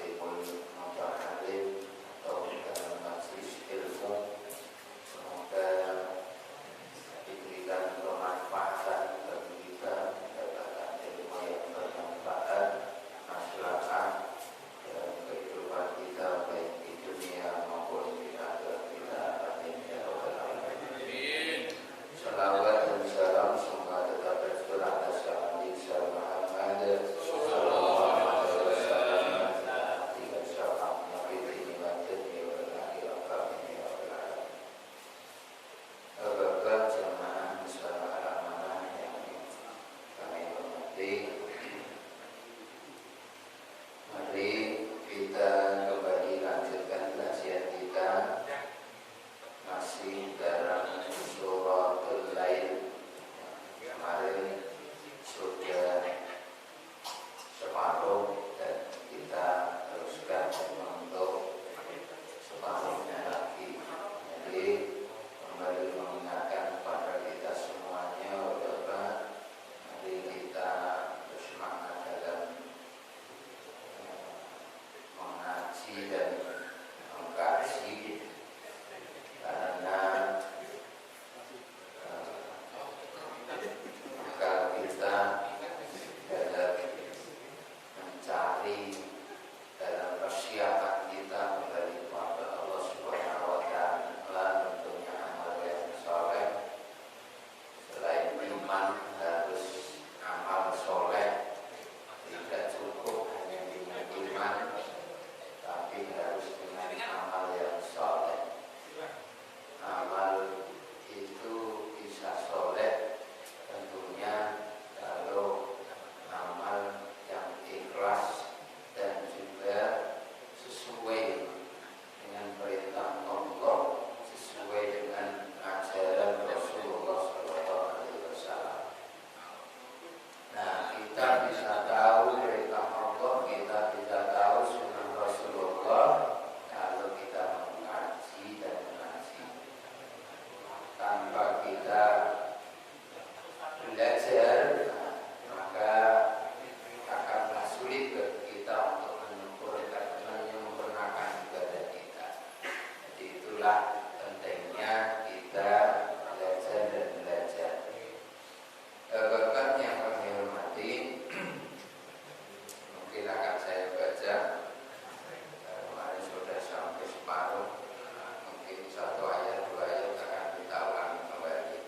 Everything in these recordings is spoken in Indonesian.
Alimul Muta'alim atau dalam majlis ilmu. Semoga diberikan kemanfaatan bagi kita, mendapatkan ilmu yang bermanfaat, maslahat dalam kehidupan kita baik di dunia maupun di akhirat kita. Amin ya rabbal alamin. Salawat dan salam semoga tetap tercurah atas Nabi Muhammad sallallahu alaihi wasallam. Tiga salam Nabi ini wajib diulangi amin ya rabbal alamin. Bapak jemaah muslimat amanah yang kami hormati, mari kita kembali lanjutkan kajian kita masih dalam suratul Lail. Kemarin sudah separuh dan kita teruskan untuk separuhnya lagi. Jadi kembali mengingatkan kepada kita semuanya bahwa mari kita bersemangat dalam mengaji dan mengkaji, karena bekal kita dalam mencari, dalam persiapan kita kembali kepada Allah Subhanahu wa Ta'ala, tentunya amal yang soleh. Selain iman harus amal soleh, tidak cukup hanya dengan iman, tapi harus dengan amal yang soleh. Amal itu bisa soleh tentunya kalau amal yang ikhlas dan juga sesuai dengan perintah Allah, sesuai dengan ajaran Rasulullah SAW. Nah, kita bisa tahu perintah Allah, kita bisa tahu sunnah Rasulullah kalau kita mengkaji dan mengaji. Tanpa kita belajar, maka akanlah sulit bagi kita untuk menyempurnakan ibadah kita. Jadi itulah pentingnya kita belajar dan belajar. Bapak yang kami hormati, mungkin akan saya baca. Kemarin sudah sampai separuh, mungkin satu ayat, dua ayat akan kita ulangi kembali.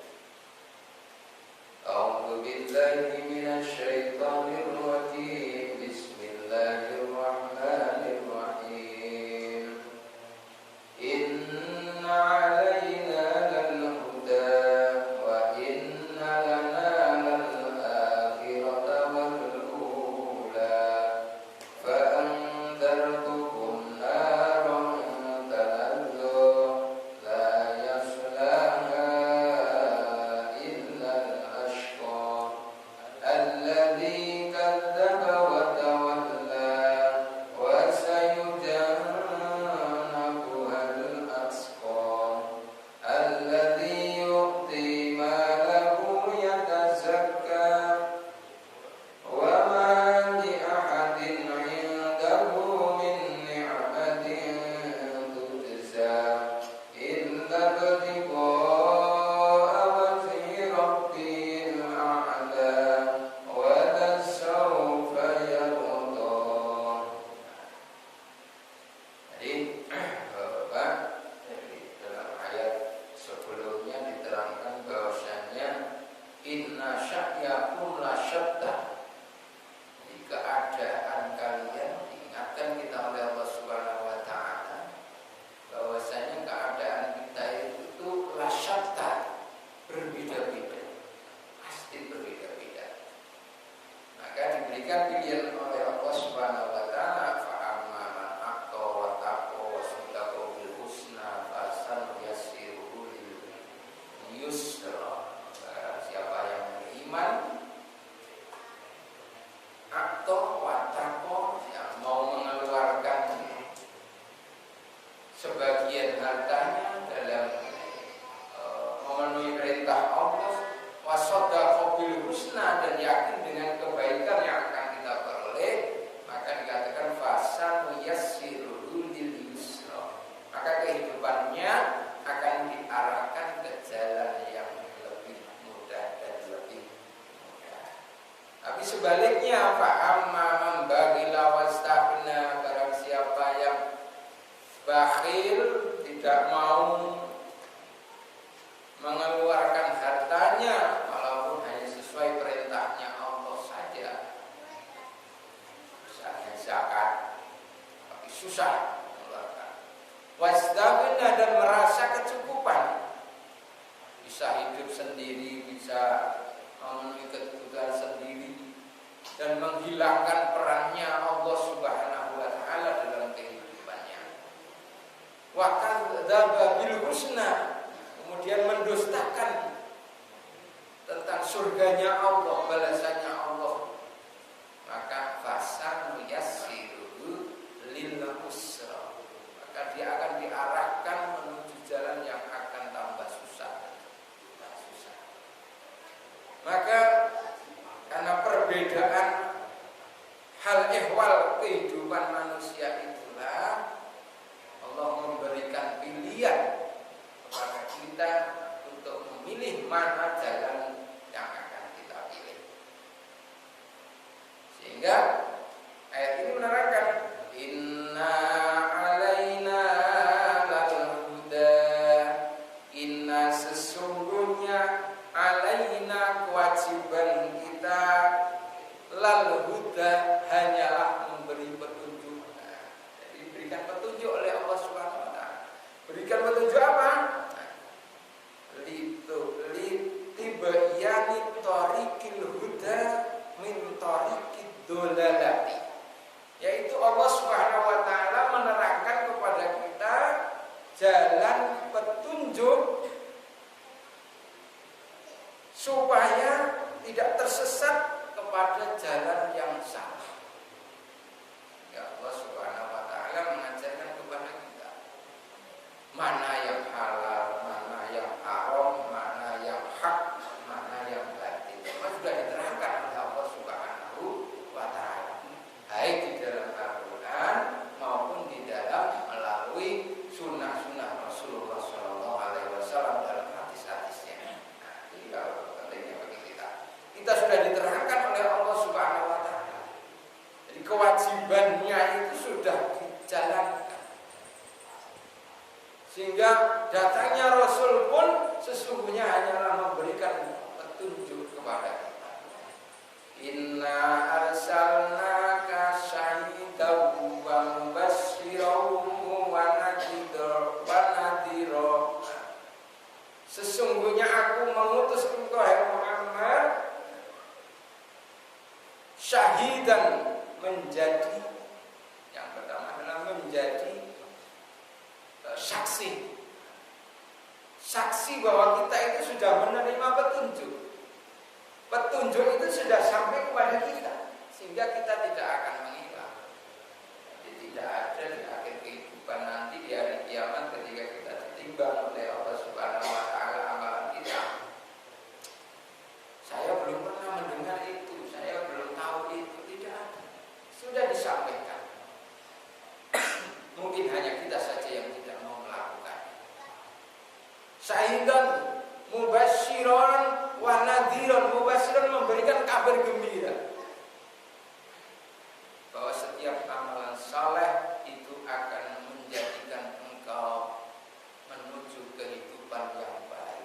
A'udzu billahi minasy syaithanir rajim. Bismillahirrahmanirrahim. Inna bakhil, tidak mau mengeluarkan hartanya walaupun hanya sesuai perintahnya Allah saja. Misalnya zakat, tapi susah mengeluarkan. Wastaghna, dan merasa kecukupan, bisa hidup sendiri, bisa memenuhi kebutuhan sendiri, dan menghilangkan perannya Allah Subhanahu wa taala dalam kehidupannya. Wa kadzdzaba bil husna, kemudian mendustakan tentang surganya Allah, balasannya Allah, maka fasan yassiru lil usra, maka dia akan diarahkan menuju jalan yang akan tambah susah. Maka karena perbedaan hal ehwal kehidupan manusia itulah Allah memberikan pilihan kepada kita untuk memilih mana jalan yang akan kita pilih. Sehingga ayat ini menerangkan inna alaina lal huda, inna sesungguhnya alaina kewajiban kita, lal huda hanyalah memberi petunjuk. Jadi diberikan petunjuk oleh Allah Subhanahu wa taala. Berikan petunjuk apa? Litibayani tariqil huda min tariqid dolalati, yaitu Allah Subhanahu wa taala menerangkan kepada kita jalan petunjuk supaya tidak tersesat kepada jalan yang salah. Ya, Allah Subhanahu wa taala mengajarkan kepada kita mana yang halal, mana yang haram, mana yang hak, mana yang batil. Semua sudah diterangkan oleh Allah Subhanahu wa taala, baik di dalam Al-Qur'an maupun di dalam melalui sunnah-sunnah Rasulullah sallallahu alaihi wasallam dalam hadis-hadisnya. Nah, jadi kalau pentingnya bagi kita sudah diterangkan oleh Allah Subhanahu wa taala. Jadi kewajibannya itu sudah dijalankan. Sehingga datangnya Rasul pun sesungguhnya hanyalah memberikan petunjuk kepada kita. Inna arsalnaka syahidan wa mubasysyiran wa nadhira. Sesungguhnya aku mengutus engkau hai Muhammad syahidan, menjadi, yang pertama adalah menjadi saksi bahwa kita itu sudah menerima petunjuk. Petunjuk itu sudah sampai kepada kita, sehingga kita tidak akan menghilang. Jadi tidak ada di akhir kehidupan nanti di hari kiamat ketika kita ditimbang oleh Allah Subhanahu wa taala amalan kita. Saya belum pernah mendengar itu, saya belum tahu itu, tidak ada. Sudah disampaikan. Mungkin hanya kita saja yang tidak mau melakukan. Syahidan mubasysyiran wa nadhiran. Mubasysyiran memberikan kabar gembira bahwa setiap amalan saleh itu akan menjadikan engkau menuju kehidupan yang baik.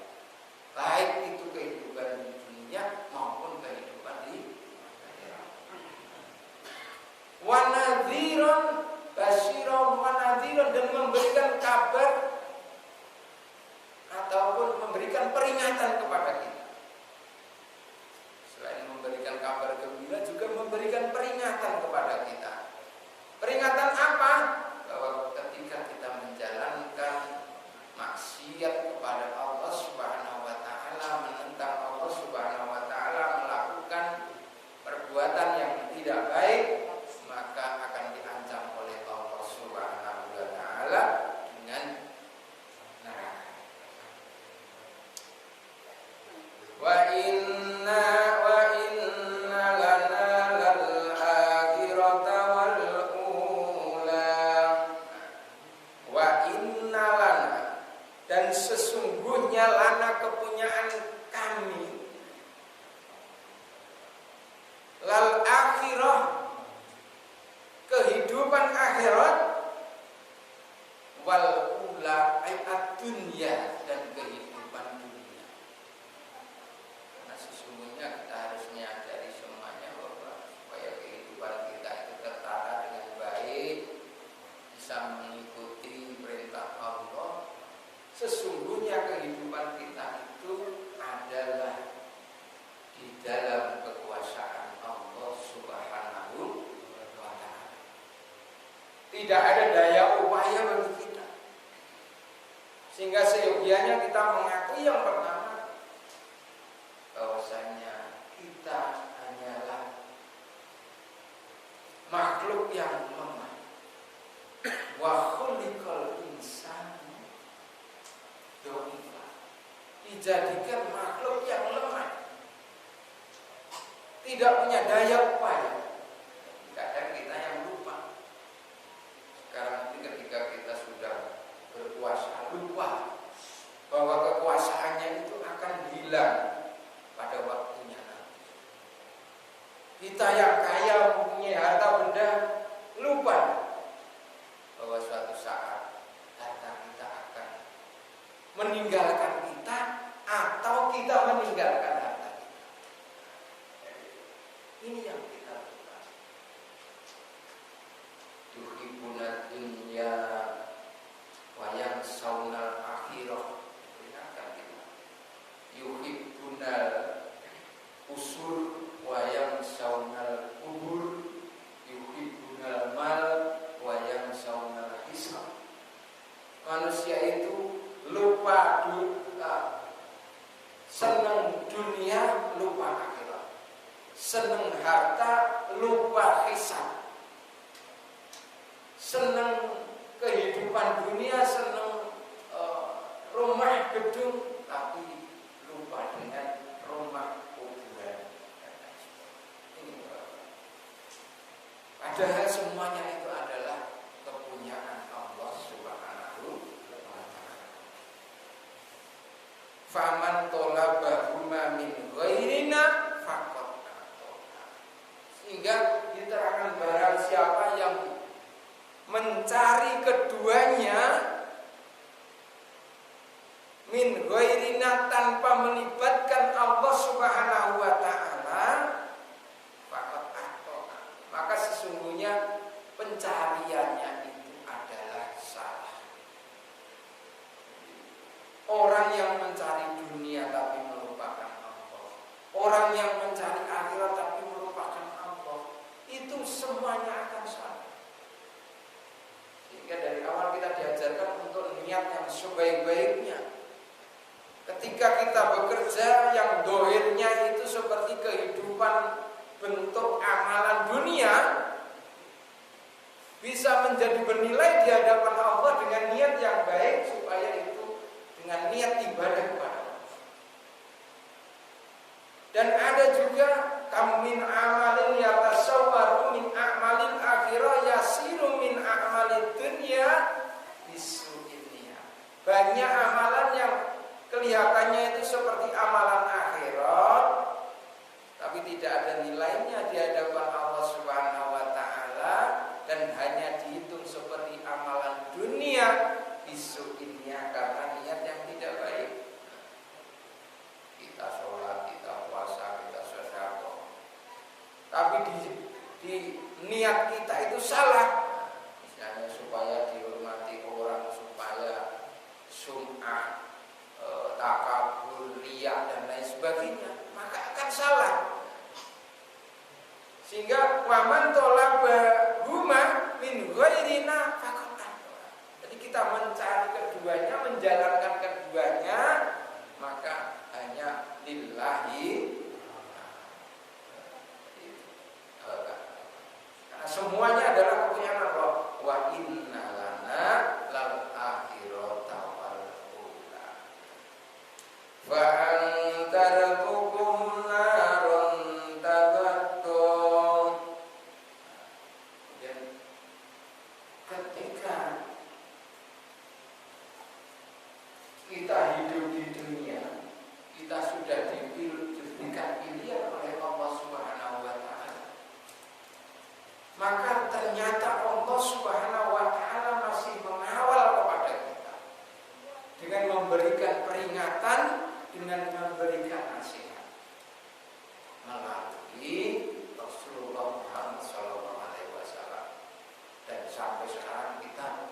Baik itu kehidupan di dunia maupun kehidupan di akhirat. Wa nadhiran, basyiran wa nadhiran, dan memberikan kabar ataupun memberikan peringatan kepada kita. Selain memberikan kabar gembira, juga memberikan peringatan kepada kita. Peringatan apa? Bahwa ketika kita menjalankan maksiat kepada Allah Subhanahu wa taala, menentang Allah Subhanahu wa taala, melakukan perbuatan yang tidak baik, maka akan diancam oleh Allah Subhanahu wa taala dengan neraka. Wa inna lana lal akhirata wal ula. Wa inna lana, dan sesungguhnya lana kepunyaan kami, lal akhirah kehidupan akhirat, bisa mengikuti perintah Allah, sesungguhnya kehidupan kita itu adalah di dalam kekuasaan Allah Subhanahu wa ta'ala. Tidak ada daya upaya bagi kita, sehingga seyogianya kita mengakui yang pertama bahwasanya kita hanyalah makhluk yang lemah. Wa khuliqal insanu dha'ifa. Dijadikan makhluk yang lemah, tidak punya daya upaya. Kadang kita yang lupa. Sekarang ini ketika kita sudah berkuasa, lupa bahwa kekuasaannya itu akan hilang pada waktunya nanti. Kita yang kaya mempunyai harta benda, lupa bahwa suatu saat harta kita akan meninggalkan kita atau kita meninggalkan harta kita. Ini yang kita lupa. Tuhibuna dunya wa yansawna akhirah. Ingatkan kita. Yuhibbuna usul wa yansawna kubur. Yuhibbuna mal wa yansawna hisab. Manusia itu lupa senang dunia, lupa akhirat. Senang harta, lupa hisab. Senang kehidupan dunia, senang rumah gedung, tapi lupa dengan rumah kuburan. Ini padahal semuanya itu adalah kepunyaan Allah Subhanahu wa ta'ala. Faman tolabahuma min ghairina faqad atona. Sehingga diterangkan barang siapa yang mencari keduanya min ghairina tanpa melibatkan Allah Subhanahu wa ta'ala, faqad atona, maka sesungguhnya pencariannya itu adalah salah. Orang yang mencari dunia tapi melupakan Allah, orang yang mencari akhirat tapi melupakan Allah, itu semuanya akan salah. Sehingga dari awal kita diajarkan untuk niat yang sebaik-baiknya. Ketika kita bekerja, yang dohirnya itu seperti kehidupan bentuk amalan dunia, bisa menjadi bernilai di hadapan Allah dengan niat yang baik, supaya itu dengan niat ibadah kepada Allah. Dan ada juga min amalin yatasawwaru min amalil akhirah yasiru min amalid dunya bisu'inniya. Banyak amalan yang kelihatannya itu seperti amalan akhirat, tapi tidak ada nilainya di hadapan Allah Subhanahu wa ta'ala, dan hanya dihitung seperti amalan dunia bisu'inniya, karena niat yang tidak baik. Kita sholat, kita puasa, kita sedekah, tapi di niat kita itu salah. Misalnya supaya dihormati orang, supaya sum'ah, takabur, riya dan lain sebagainya, maka akan salah. Sehingga waman tolaba huma min ghairina faqad atona. Jadi kita mencari keduanya, menjalankan keduanya, maka hanya lillahi. Karena semuanya adalah kepunyaan Allah. Wa inna lana lal akhirata wal ula. Fa antartukum narun tagattum. Dan ketika kita hidup di dunia, kita sudah diberikan pilihan oleh Allah Subhanahu wa ta'ala, maka ternyata Allah Subhanahu wa ta'ala masih mengawal kepada kita dengan memberikan peringatan, dengan memberikan nasihat melalui Rasulullah Muhammad SAW. Dan sampai sekarang kita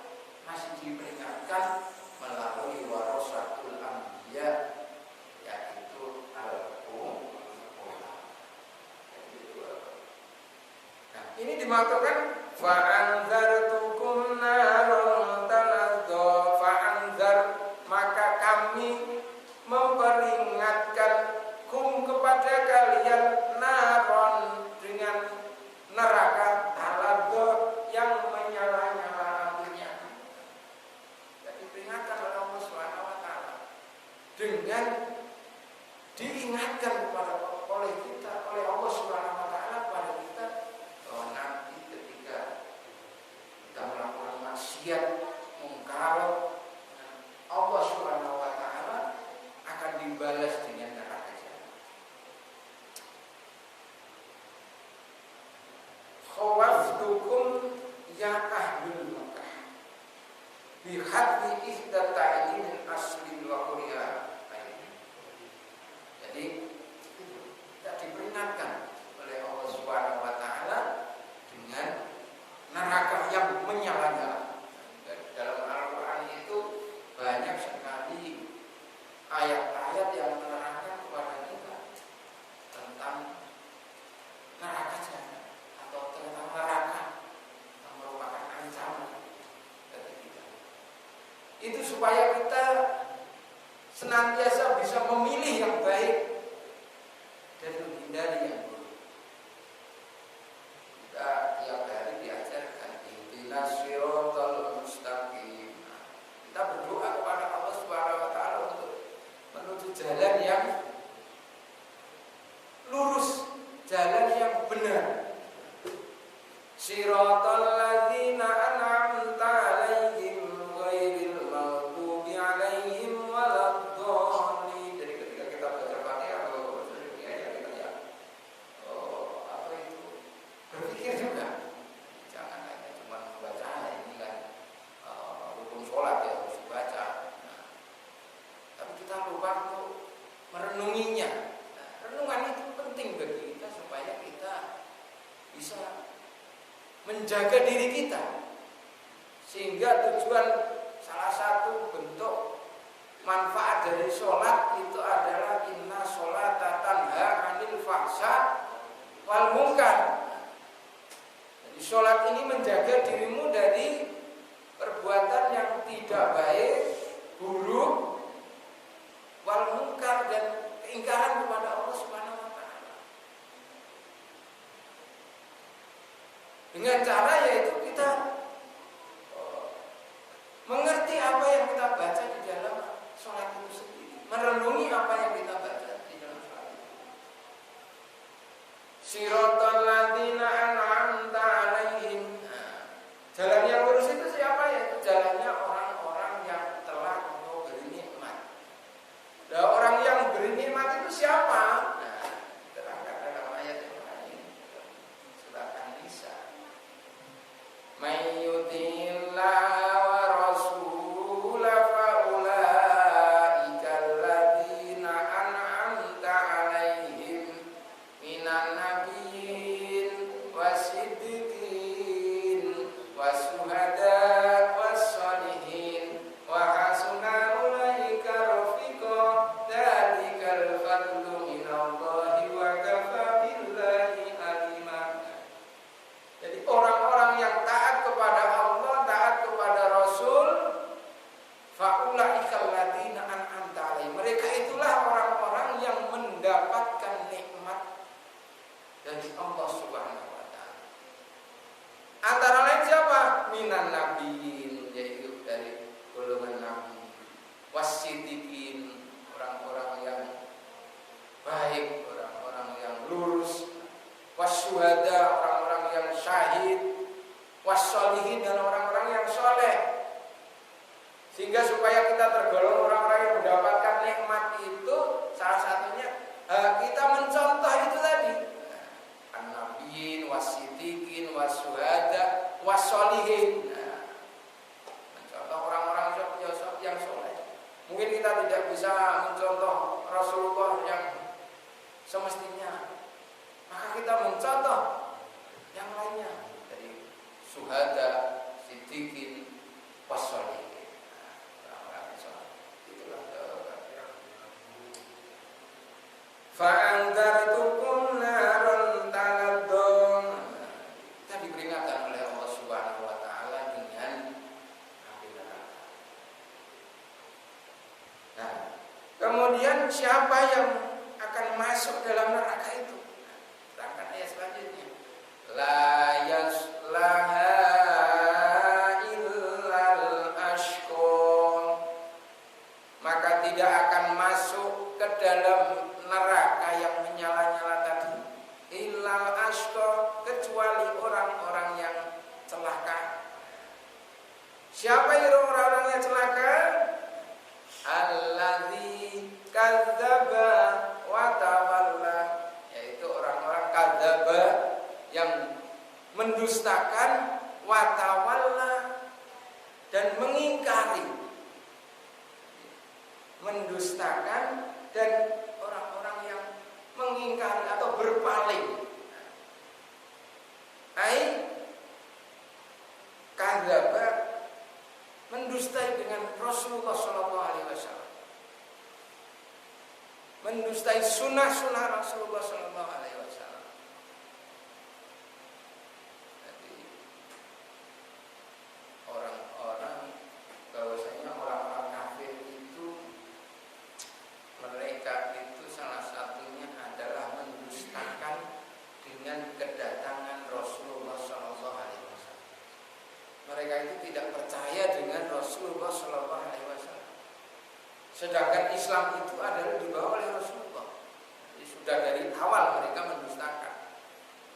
dimaksudkan fa'anzartukum naron taladzah, fa'anzar maka kami memperingatkan kum kepada kalian naron dengan neraka taladzah yang menyala-nyala apinya. Jadi peringatkan oleh Allah Subhanahu wa taala dengan diingatkan oleh kita, oleh Allah Subhanahu wa taala kepada kita bahwa nanti ketika kita melakukan maksiat, mungkar, Allah Subhanahu wa taala akan dibalas dengan neraka jahanam. Khawaftukum ya ahlul Makkah bihadli ihda ta'lil aslin wa qur'an. Jadi kita diperingatkan oleh Allah Subhanahu wa taala dengan neraka yang menyala-nyala. Dalam Al-Qur'an itu banyak sekali ayat-ayat yang menerangkan kepada kita tentang neraka jahanam atau tentang neraka yang merupakan ancaman bagi kita. Itu supaya kita senantiasa bisa memilih yang baik dan menghindari yang buruk. Kita tiap hari diajarkan ihdinas siratal mustaqim. Kita berdoa kepada Allah Subhanahu wa taala untuk menuju jalan yang lurus, jalan yang benar. Siratal ladzina an'amta 'alaihim ghairil maghdubi 'alaihim waladdallin. Jadi ketika kita baca Fatihah berpikir juga, jangan hanya cuma membaca, ini kan rukun sholat ya harus dibaca. Tapi kita lupa untuk merenunginya. Renungan itu penting bagi kita supaya kita bisa menjaga diri kita, sehingga tujuan salah satu bentuk manfaat dari sholat itu adalah inna sholata tanha 'anil fahsya wal munkar. Jadi sholat ini menjaga dirimu dari perbuatan yang tidak baik, buruk, wal munkar dan keingkaran kepada Allah Subhanahu wa taala. Dengan cara yaitu kita mengerti apa yang kita baca di dalam sholat itu sendiri, merenungi apa yang kita baca di dalam sholat itu. Siratal ladzina an'amta 'alaihim. Jalan yang lurus itu siapa ya? Itu jalannya orang-orang yang telah memberi nikmat. Nah, orang yang beri nikmat itu siapa? Nah, terangkat dalam ayat yang lain, surat An-Nisa. May yuti'illah wa rasulah fa ulaika alladzina an'amta 'alaihim minan nabiyyin wasiddiqin wasuhada wassalihin wa hasuna ulaika rafiqa dzalikal fadlu minallahi wa kafa billahi alima. Jadi orang-orang yang taat kepada Allah, taat kepada Rasul, faulaikal ladzina an'amta 'alaihim. Mereka itulah orang-orang yang mendapatkan nikmat dari Allah Subhanahu wa taala. Antara lain siapa? Minan nabiyyin, yaitu dari golongan nabi. Wasiddiqin, orang-orang yang baik, orang-orang yang lurus. Wasyuhada, orang-orang yang syahid. Wassolihin, dan orang-orang yang soleh. Sehingga supaya kita tergolong orang-orang yang mendapatkan nikmat itu, salah satunya kita mencontoh itu tadi. An-nabiyyin, wasiddiqin, wasyuhada, wassolihin. Mencontoh orang-orang yang soleh. Mungkin kita tidak bisa mencontoh Rasulullah yang semestinya, maka kita mencontoh yang lainnya dari syuhada, siddiqin, wassolihin. Orang-orang soleh. Itulah fa'anzartukum naron taladzah. Kita diberi Kemudian siapa yang akan masuk dalam neraka itu? Terangkan ayat selanjutnya. La yaslaha illal ashqa. Maka tidak akan masuk ke dalam neraka yang menyala-nyala tadi illal ashqa, kecuali orang-orang yang celaka. Siapa itu orang-orang yang celaka? Alladzi kadzdzaba wa tawalla, yaitu orang-orang kadzdzaba yang mendustakan, wa tawalla, dan mengingkari. Mendustakan dan orang-orang yang mengingkari atau berpaling. Ai kadzdzaba, mendustai dengan Rasulullah SAW, mendustai sunnah-sunnah Rasulullah SAW. Jadi orang-orang, bahwasanya orang-orang kafir itu, mereka itu salah satunya adalah mendustakan dengan kedatangan Rasulullah SAW. Mereka itu tidak percaya dengan Rasulullah SAW. Sedangkan Islam itu adalah dibawa oleh Rasulullah. Jadi sudah dari awal mereka mendustakan.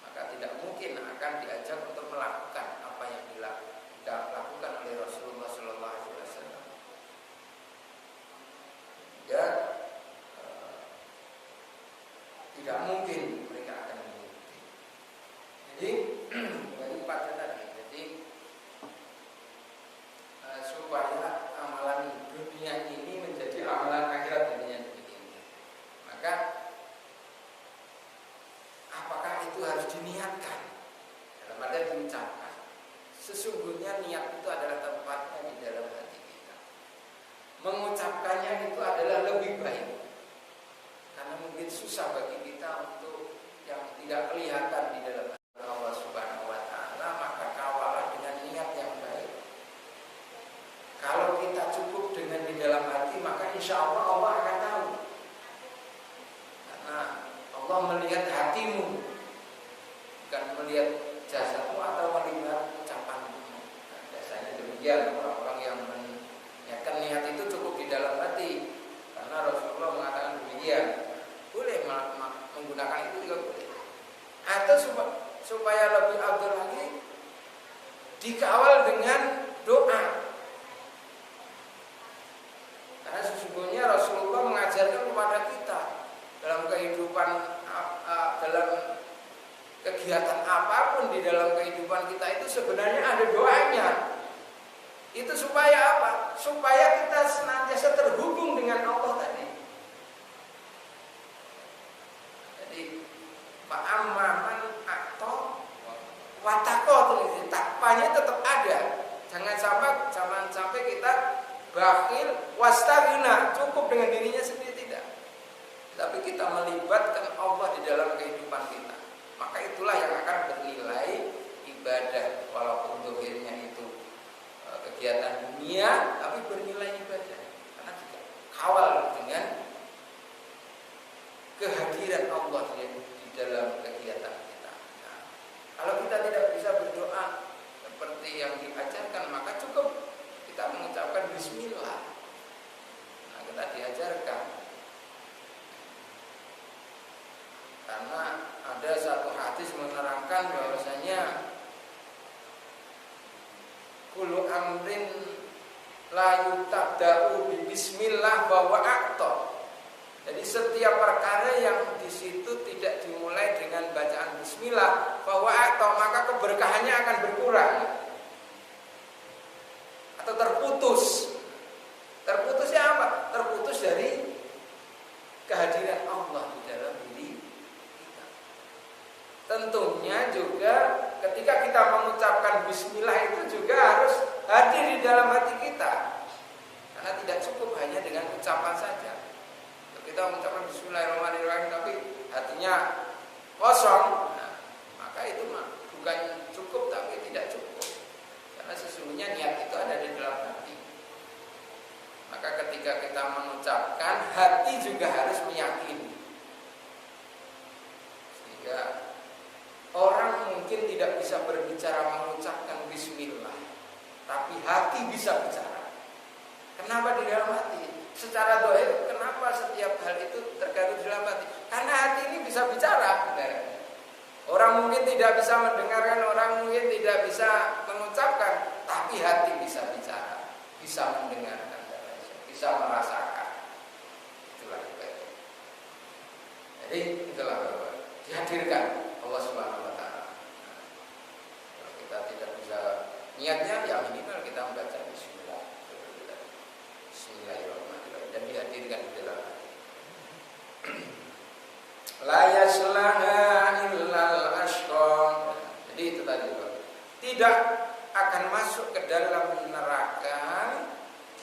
Maka tidak mungkin akan diajak untuk melakukan apa yang dilakukan oleh Rasulullah SAW. Ya, tidak mungkin mereka akan mengikuti. Jadi dari pada tadi, jadi supaya amalan dunia ini menjadi amalan akhirat yang lebih tinggi, maka apakah itu harus diniatkan? Dalam arti diucapkan. Sesungguhnya niat itu adalah tempatnya di dalam hati kita. Mengucapkannya itu adalah lebih baik, karena mungkin susah bagi kita untuk yang tidak kelihatan di dalam hati Allah Subhanahu wa Ta'ala, maka kawalah dengan niat yang baik. Kalau kita cukup dengan di dalam hati, maka insya Allah Allah akan tahu. Karena Allah melihat hatimu, bukan melihat jasadmu atau melihat ucapanmu. Nah, biasanya demikian orang-orang yang menyiapkan niat itu cukup di dalam hati. Karena Rasulullah mengatakan demikian. Boleh menggunakan itu juga boleh. Atau supaya lebih afdal lagi, dikawal dengan doa. Karena sesungguhnya Rasulullah mengajarkan kepada kita dalam kehidupan, dalam kegiatan apapun di dalam kehidupan kita itu sebenarnya ada doanya. Itu supaya apa? Supaya kita senantiasa terhubung dengan Allah tadi. Jadi Pak Amman atau watako itu takpanya tetap ada. Jangan sampai kita bakhil wastagina, cukup dengan dirinya sendiri, tidak. Tapi kita melibatkan Allah di dalam kehidupan kita. Maka itulah yang akan bernilai ibadah, walaupun dohirnya itu kegiatan dunia, tapi bernilai ibadah. Karena kita kawal dengan kehadiran Allah di dalam kegiatan kita. Nah, kalau kita tidak bisa berdoa seperti yang diajarkan, maka cukup kita mengucapkan bismillah. Nah, kita diajarkan. Karena ada satu hadis menerangkan bahwasanya kullu amrin la yutabda'u bi bismillah wa wa'ata. Jadi setiap perkara yang di situ tidak dimulai dengan bacaan bismillah fa wa'ata, maka keberkahannya akan berkurang atau terputus. Terputusnya apa? Terputus dari kehadiran Allah di dalam diri kita. Tentunya juga ketika kita mengucapkan bismillah itu juga harus hadir di dalam hati kita. Karena tidak cukup hanya dengan ucapan saja. Kita mengucapkan bismillahirrahmanirrahim tapi hatinya kosong, nah, maka itu bukan cukup tapi tidak cukup. Karena sesungguhnya niat itu ada di dalam hati. Maka ketika ketika kita mengucapkan, hati juga harus meyakini. Sehingga orang mungkin tidak bisa berbicara mengucapkan bismillah, tapi hati bisa bicara. Kenapa di dalam hati? Secara dohir, kenapa setiap hal itu terkait di dalam hati? Karena hati ini bisa bicara. Orang mungkin tidak bisa mendengarkan, orang mungkin tidak bisa mengucapkan, tapi hati bisa bicara, bisa mendengarkan, bisa merasakan. Itulah ibadah. Jadi itulah dihadirkan Allah Subhanahu wa taala. Kalau kita tidak bisa niatnya, ya minimal kita membaca bismillah. Bismillahirrahmanirrahim, dan dihadirkan di dalam hati. La yaslaha illal ashqa. Jadi itu tadi, tidak akan masuk ke dalam neraka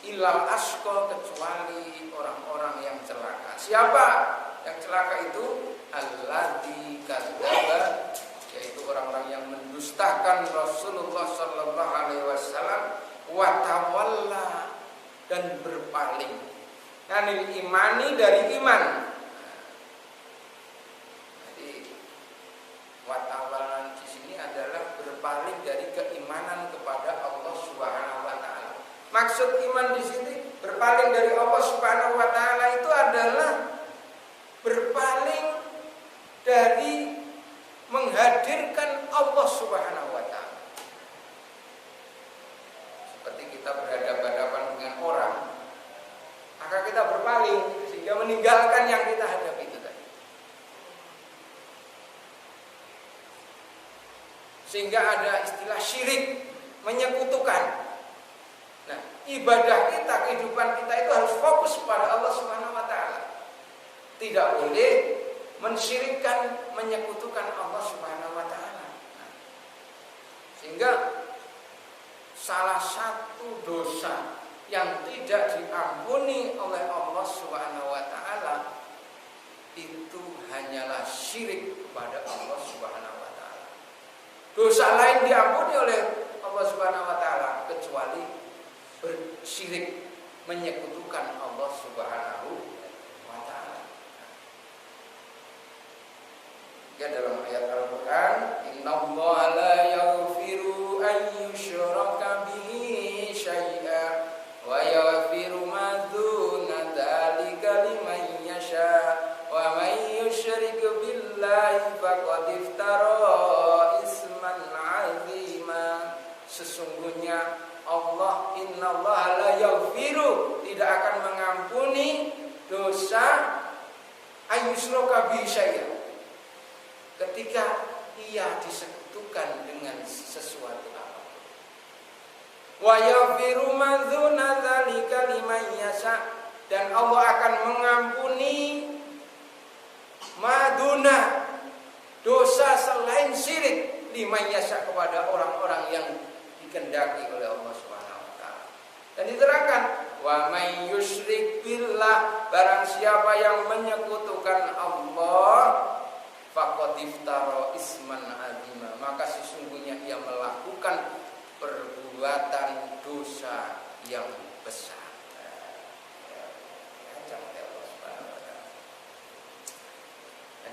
illal ashqa, kecuali orang-orang yang celaka. Siapa yang celaka itu? Alladzi kadzdzaba, yaitu orang-orang yang mendustakan Rasulullah sallallahu alaihi wasallam, wa tawalla, dan berpaling anil imani, dari iman. Jadi watawalan di sini adalah berpaling dari keimanan kepada Allah Subhanahu wa taala. Maksud iman di sini berpaling dari Allah Subhanahu wa taala itu adalah berpaling dari menghadirkan Allah Subhanahu wa taala. Seperti kita berhadapan-hadapan dengan orang, maka kita berpaling sehingga meninggalkan yang kita hadapi itu tadi. Sehingga ada istilah syirik, menyekutukan. Nah, ibadah kita, kehidupan kita itu harus fokus pada Allah Subhanahu wa taala. Tidak boleh mensyirikkan, menyekutukan Allah Subhanahu wa taala. Sehingga salah satu dosa yang tidak diampuni oleh Allah Subhanahu wa taala itu hanyalah syirik kepada Allah Subhanahu wa taala. Dosa lain diampuni oleh Allah Subhanahu wa taala kecuali bersyirik, menyekutukan Allah Subhanahu wa taala. Ya, dalam ayat Al-Qur'an, innallaha la yaghfiru an yushraka bihi syai'a wa yaghfiru ma dzuna dzalika liman yasha wa may yusyrik billahi faqad iftara isman 'azima. Sesungguhnya Allah, innallaha la yaghfiru, tidak akan mengampuni dosa ayyusyraka bihi syai'a, ketika ia disekutukan dengan sesuatu apapun. Wa yaghfiru ma dzuna dzalika liman yasha, dan Allah akan mengampuni maduna, dosa selain syirik, liman yasha, kepada orang-orang yang dikehendaki oleh Allah Subhanahu wa taala. Dan diterangkan, wa may yusyrik billah, barang siapa yang menyekutukan Allah, faqad iftara isman azima, maka sesungguhnya ia melakukan perbuatan dosa yang besar.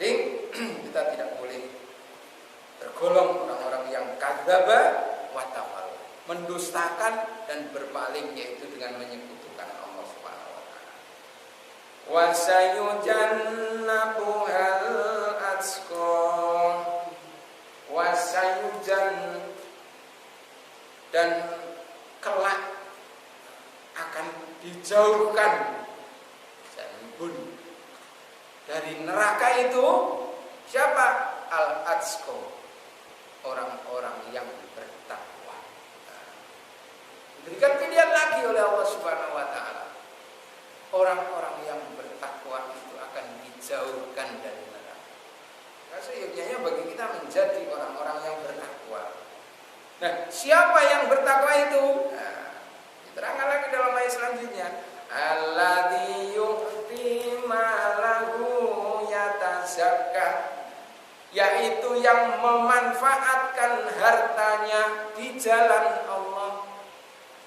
Jadi kita tidak boleh tergolong orang-orang yang kadzdzaba wa tawalla, mendustakan dan berpaling, yaitu dengan menyekutukan Allah Subhanahu wa taala. Wa sayujannabuhal wasayujan, dan kelak akan dijauhkan janbun dari neraka itu siapa? Al-atsko, orang-orang yang bertakwa. Diberikan pilihan lagi oleh Allah Subhanahu wa taala. Orang-orang yang bertakwa itu akan dijauhkan dari neraka. Nah, seyogyanya bagi kita menjadi orang-orang yang bertakwa. Nah, siapa yang bertakwa itu? Nah, diterangkan lagi dalam ayat selanjutnya. Alladzi yu'ti malahu yatazakka, yaitu yang memanfaatkan hartanya di jalan Allah,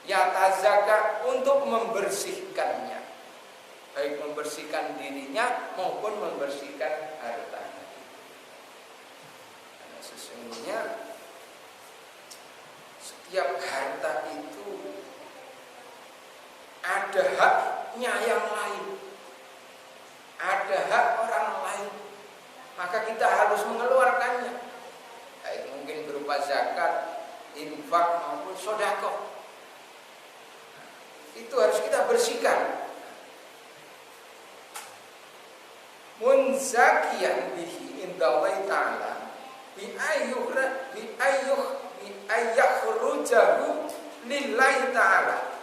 yatazakka, untuk membersihkannya. baik membersihkan dirinya maupun membersihkan hartanya. Karena sesungguhnya setiap harta itu ada haknya yang lain, ada hak orang lain, maka kita harus mengeluarkannya, baik mungkin berupa zakat, infak maupun sedekah. Itu harus kita bersihkan. Munzakiyan bihi indallahi ta'ala bi ayyukhrujahu lillahi ta'ala.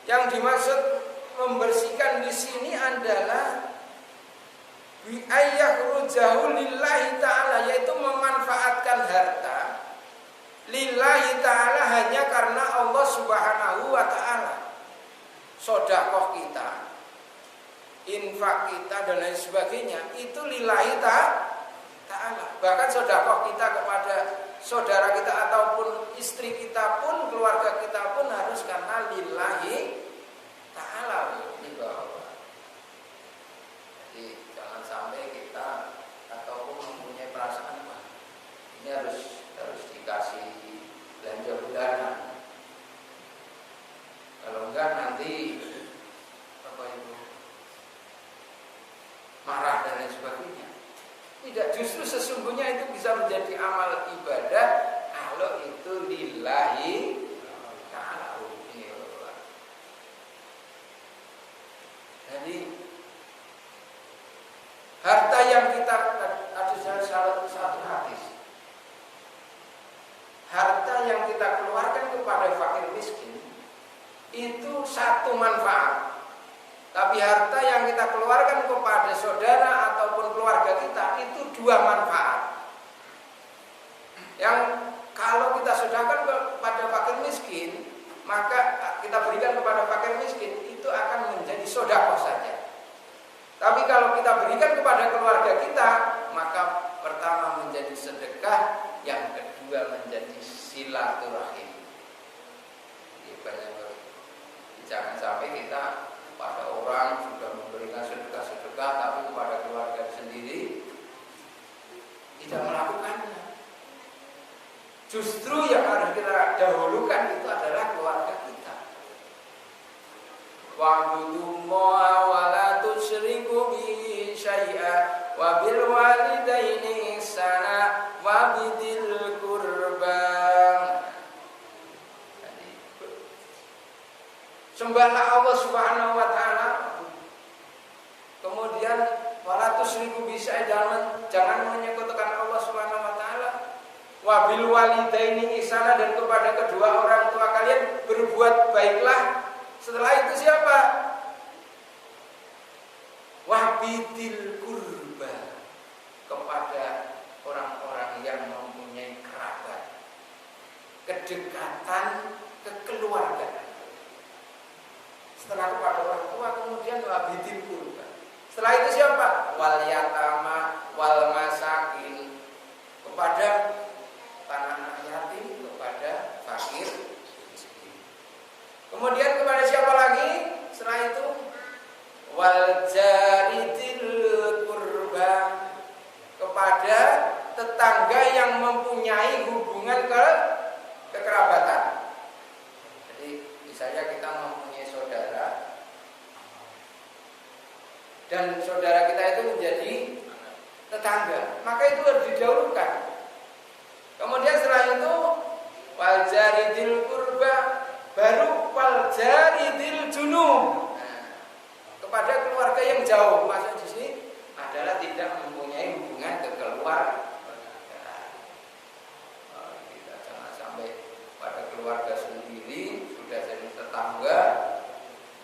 Yang dimaksud membersihkan di sini adalah bi ayyukhrujahu lillahi ta'ala, yaitu memanfaatkan harta lillahi ta'ala hanya karena Allah subhanahu wa ta'ala. Sedekah kita, infak kita dan lain sebagainya itu lillahi ta'ala. Bahkan sedekah kita kepada saudara kita ataupun istri kita pun, keluarga kita pun harus karena lillahi ta'ala. Jadi jangan sampai kita ataupun mempunyai perasaan ini harus dikasih belanja bulanan. Kalau enggak nanti marah dan lain sebagainya. Tidak, justru sesungguhnya itu bisa menjadi amal ibadah kalau itu lillahi ta'ala. Jadi harta yang kita ada satu hadis, harta yang kita keluarkan kepada fakir miskin itu satu manfaat. Tapi harta yang kita keluarkan kepada saudara ataupun keluarga kita itu dua manfaat. Yang kalau kita sedekahkan kepada fakir miskin, maka kita berikan kepada fakir miskin itu akan menjadi sedekah saja. Tapi kalau kita berikan kepada keluarga kita, maka pertama menjadi sedekah, yang kedua menjadi silaturahim. Jangan sampai kita pada orang sudah memberikan sedekah-sedekah, tapi kepada keluarga sendiri tidak melakukannya. Justru yang harus kita dahulukan itu adalah keluarga kita. Wa'budullaha wa la tusyriku bihi syai'a wa bil walidaini ihsana wa bidzil qurba. Sembahlah Allah Subhanahu wa taala. Kemudian wala tusyriku bihi syai'an, jangan menyekutukan Allah Subhanahu wa taala. Wa bil walidaini ihsana, dan kepada kedua orang tua kalian berbuat baiklah. Setelah itu siapa? Wa bidzil qurba, kepada orang-orang yang mempunyai kerabat, kedekatan kekeluargaan. Setelah kepada orang tua, kemudian wabidil qurba. Setelah itu siapa? Wal yatama wal masakin, kepada anak yatim, kepada fakir miskin. Kemudian kepada siapa lagi? Setelah itu wal jaridil qurba, kepada tetangga yang mempunyai hubungan kekerabatan. Jadi misalnya kita mempunyai saudara, dan saudara kita itu menjadi tetangga, maka itu harus didahulukan. Kemudian setelah itu wal jaridil qurba, baru wal jaridil junub, kepada keluarga yang jauh. Maksud di sini adalah tidak mempunyai hubungan kekeluargaan. Kita jangan sampai pada keluarga sendiri sudah jadi tetangga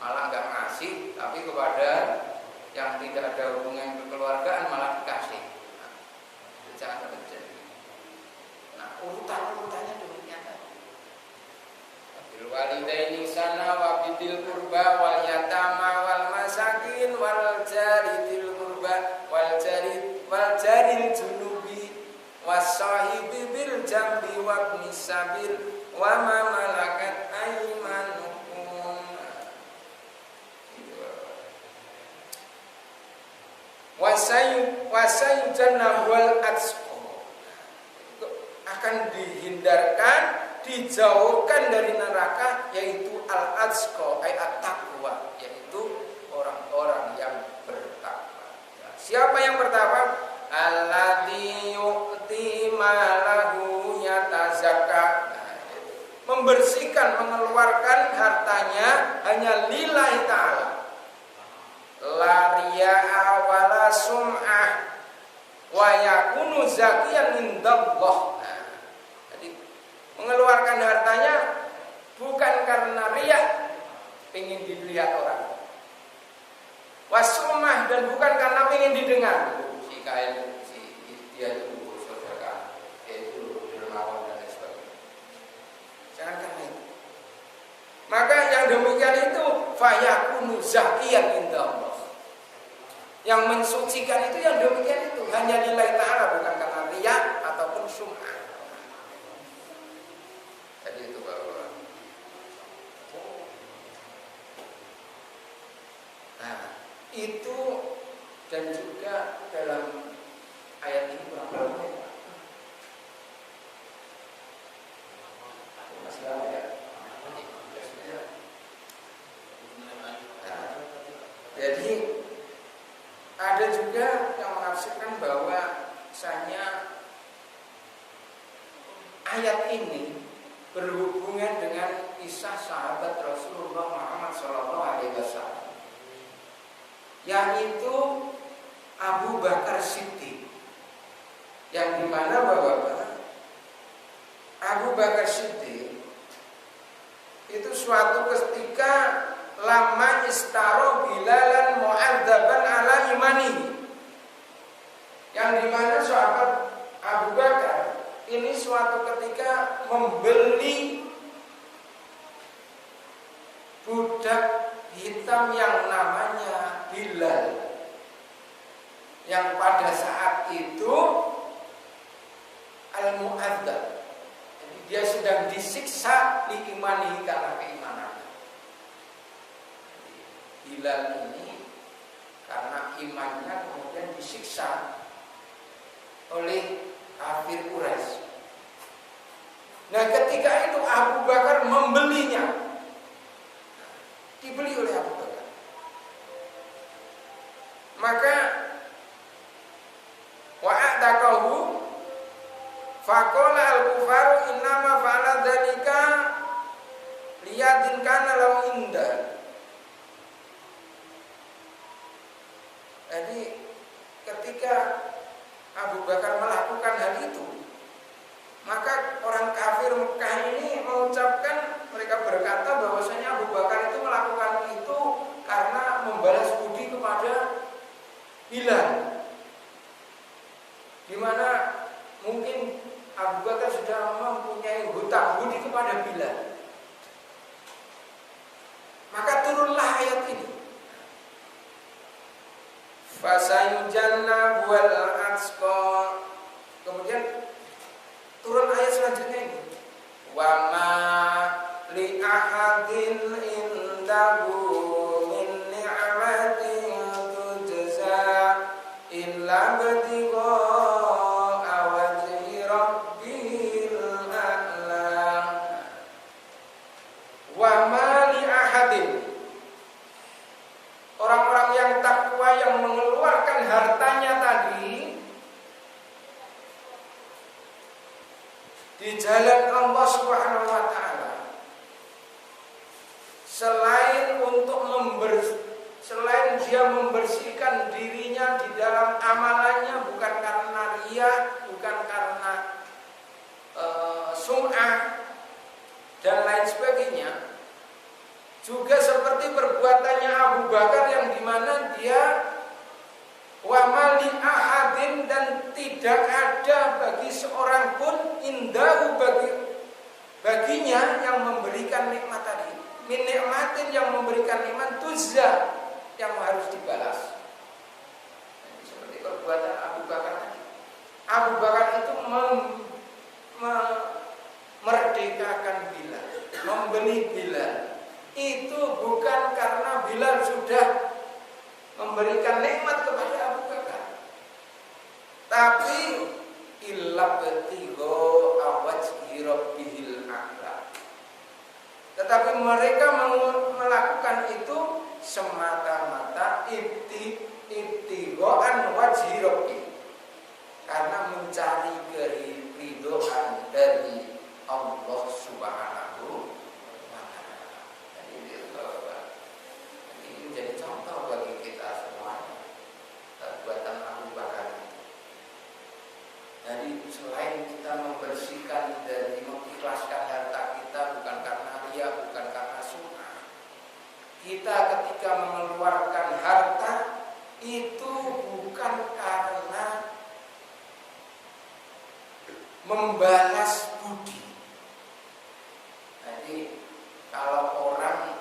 malah nggak ngasih, tapi kepada yang tidak ada hubungan kekeluargaan malah dikasih. Jangan terjadi. Nah, urutannya demikian. Bil walidaini sana wa bidil qurba wal yatama wal masakin wal jaridil qurba wal jaril junubi was sahibi bil jambi wa ibnis sabil wa ma malakat aymanukum. wasayujannabul atqa, akan dihindarkan, dijauhkan dari neraka, yaitu al-atqa ay at-taqwa, yaitu orang-orang yang bertakwa. Siapa yang bertakwa? Alladzi yu'ti malahu yatazakka, membersihkan, mengeluarkan hartanya hanya lillahi ta'ala, la riya'a wala sum'ah wa yakunu zakiyan indallah. Jadi mengeluarkan hartanya bukan karena riya, ingin dilihat orang, wasumah, dan bukan karena ingin didengar. Si kain, si dia itu saudara, itu dermawan dan lain sebagainya. Jangan karena itu. Maka yang demikian itu fayakunu zakiyan indallah. Yang mensucikan itu yang demikian itu hanya lillahi ta'ala, bukan karena riya ataupun sum'ah. Jadi itu bahwa itu, dan juga dalam ayat ini berapa ya? Masih lama ya? Jadi ada juga yang menafsirkan bahwa misalnya ayat ini berhubungan dengan kisah sahabat Rasulullah Muhammad SAW, yaitu Abu Bakar Siddiq, yang dimana bahwa Abu Bakar Siddiq itu suatu ketika lama istaro bilalan mu'adzaban ala imanihi, yang dimana sahabat Abu Bakar ini suatu ketika membeli budak hitam yang namanya Bilal, yang pada saat itu al-mu'adzab, jadi dia sedang disiksa diimani karena keimanannya. Bilal ini karena imannya kemudian disiksa oleh kafir Quraisy. Nah, ketika itu Abu Bakar membelinya, dibeli oleh Abu Bakar. Maka wa'ataqahu faqala al-kufaru innama fa'ala dzalika liyadin kana lahu inda. Jadi ketika Abu Bakar melakukan hal itu, maka orang kafir Mekah ini mengucapkan, mereka berkata bahwasanya Abu Bakar itu melakukan itu karena membalas budi kepada Bilal, di mana mungkin Abu Bakar sudah mempunyai hutang budi kepada Bilal. Maka turunlah ayat ini, fasayujanna wal atqa. Kemudian turun ayat selanjutnya ini, wa ma li ahadin indahu min ni'matin tujza illa btigha wajhi rabbil a'la. Wa ma li ahadin, orang-orang yang takwa yang mengeluarkan hartanya tadi di jalan Allah Subhanahu wa taala, selain dia membersihkan dirinya di dalam amalannya, bukan karena riya, bukan karena sum'ah dan lain sebagainya, juga seperti perbuatannya Abu Bakar yang dimana dia wa mali ahadin, dan tidak ada bagi seorang pun indahu baginya yang memberikan nikmat tadi, min nikmatin, yang memberikan nikmat tuzza, yang harus dibalas. Seperti perbuatan Abu Bakar tadi. Abu Bakar itu merdekakan Bilal, membeli Bilal. Itu bukan karena Bilal sudah memberikan nikmat kepada Abu Bakar, Tapi illa betigo awajhi rabbihil a'la. Tetapi mereka melakukan itu semata-mata ibtigoan wajhi rabbi, karena mencari keridhaan dari Allah Subhanahu wa ta'ala. Ini menjadi contoh bagi kita semuanya, perbuatan Abu Bakar. Jadi selain kita membersihkan dari mengikhlaskan harta kita bukan karena ria, bukan karena sum'ah, kita ketika mengeluarkan harta itu bukan karena membalas budi. Jadi kalau orang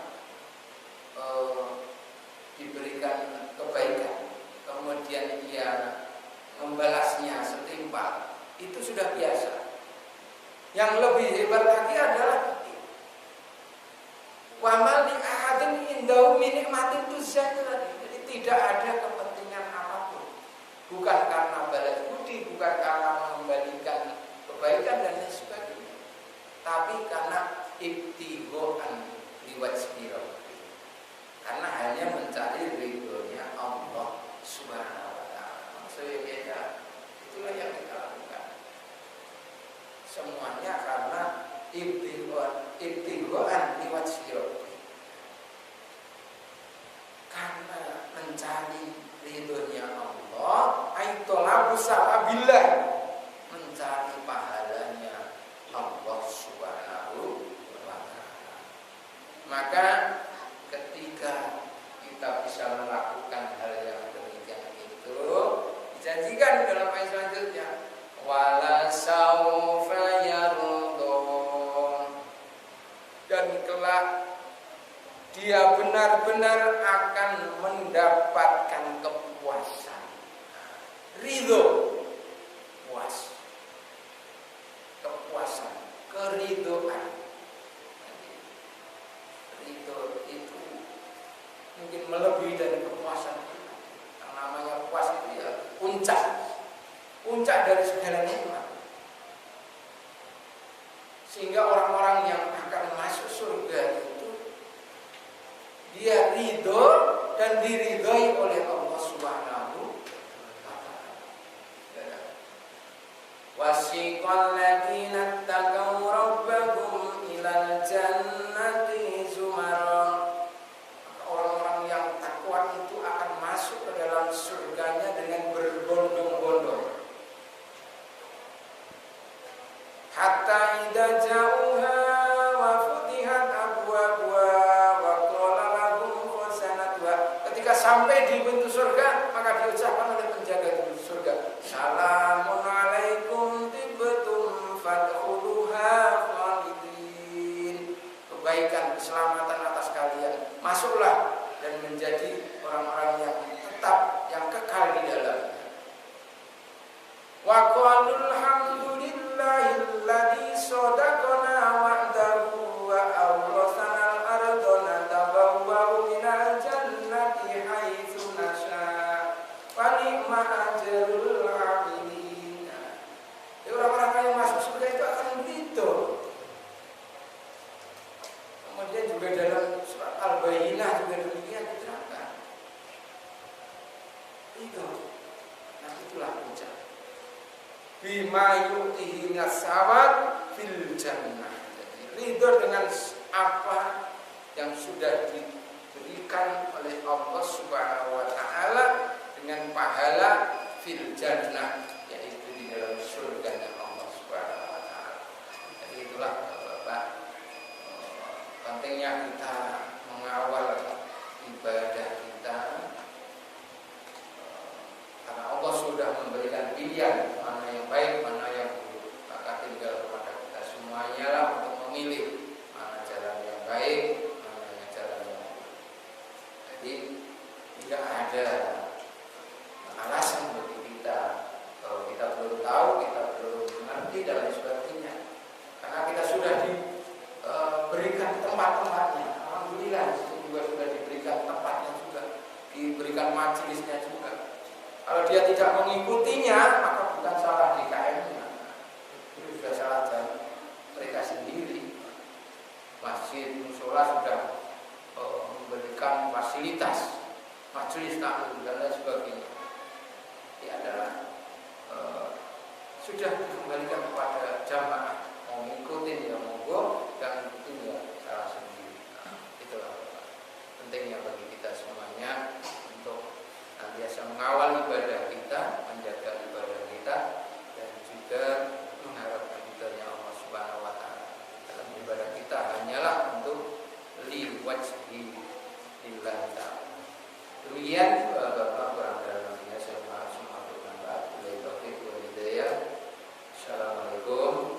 diberikan kebaikan kemudian ia membalasnya setimpal, itu sudah biasa. Yang lebih hebat lagi adalah wamal li ahadin indahu min nikmatin tuzza. Jadi tidak ada kepentingan apapun, bukan karena balas budi, bukan karena mengembalikan kebaikan dan lain sebagainya, tapi karena ibtigoan liwajhi rabbi, karena hanya mencari ridhonya Allah Subhanahu wa ta'ala. Maksudnya beda. Itulah yang kita lakukan. Semuanya karena ibtigoan liwajhi rabbi, karena mencari ridhonya Allah, aitolabu sawabillah, mencari pahalanya Allah Subhanahu wa ta'ala. Maka ketika kita bisa melakukan hal yang demikian itu, dijanjikan dalam ayat selanjutnya, wala saufa yardun, dan kelak dia benar-benar akan mendapatkan kepuasan, ridho, puas, kepuasan, keridhoan. Ridho itu mungkin melebihi dari kepuasan. Yang namanya puas itu ya puncak dari segala nikmat. Sehingga orang-orang yang akan masuk surga itu dia ridho dan diridhoi oleh Allah Subhanahu wa ta'ala. Wasiqal ladzina taqaw rabbahum ilal jannati zumara. Orang-orang yang takwa itu akan masuk ke dalam surganya dengan berbondong-bondong. Hatta idza ja'uha wa futihat abwabuha wa qala lahum khazanatuha. Ketika sampai di pintu surga, maka diucapkan oleh penjaga pintu surga, salamun alaikum tibtum fadkhuluha khalidin. Kebaikan, keselamatan atas kalian, masuklah dan menjadi orang-orang yang tetap, yang kekal di dalamnya. Wa qalul hamdulillahilladzi sadaqana wa'dahu wa awrasana al-ardha tabawwa'u minal jannati haitsu nasha' wa ni'ma ajrul 'amilin. Orang-orang yang masuk surga itu akan begitu. Kemudian juga dalam surat Al-Bayyinah juga demikian diterangkan. Itu. Nah, itulah puncak. Bima yu'tihi nasawat fil jannah. Jadi ridho dengan apa yang sudah diberikan oleh Allah Subhanahu wa ta'ala dengan pahala fil jannah, yaitu di dalam surganya Allah Subhanahu wa ta'ala. Jadi itulah Bapak, pentingnya kita mengawal ibadah kita, karena Allah sudah memberikan pilihan mana yang baik, mana yang buruk. Maka tinggal kepada kita semuanya lah untuk memilih mana jalan yang baik, mana yang jalan yang buruk. Jadi tidak ada alasan bagi kita kalau kita belum tahu, kita belum mengerti dan lain sebagainya. Karena kita sudah diberikan tempat-tempatnya. Alhamdulillah itu juga sudah diberikan tempatnya juga, diberikan majelisnya juga. Kalau dia tidak mengikutinya, maka sekolah sudah memberikan fasilitas majelis taklim dan lain sebagainya. Ini adalah sudah dikembalikan kepada jamaah. Mau ngikutin ya monggo, dan ikutin ya salah sendiri. Itulah pentingnya bagi kita semuanya untuk senantiasa mengawal ibadah kita, menjaga ibadah kita, dan juga mengharapkan ridhonya Allah Subhanahu wa taala. Dalam ibadah kita hanyalah untuk li wajhi lillahi ta'ala. Demikian Bapak kurang dalam saya maaf semua bermanfaat. Assalamualaikum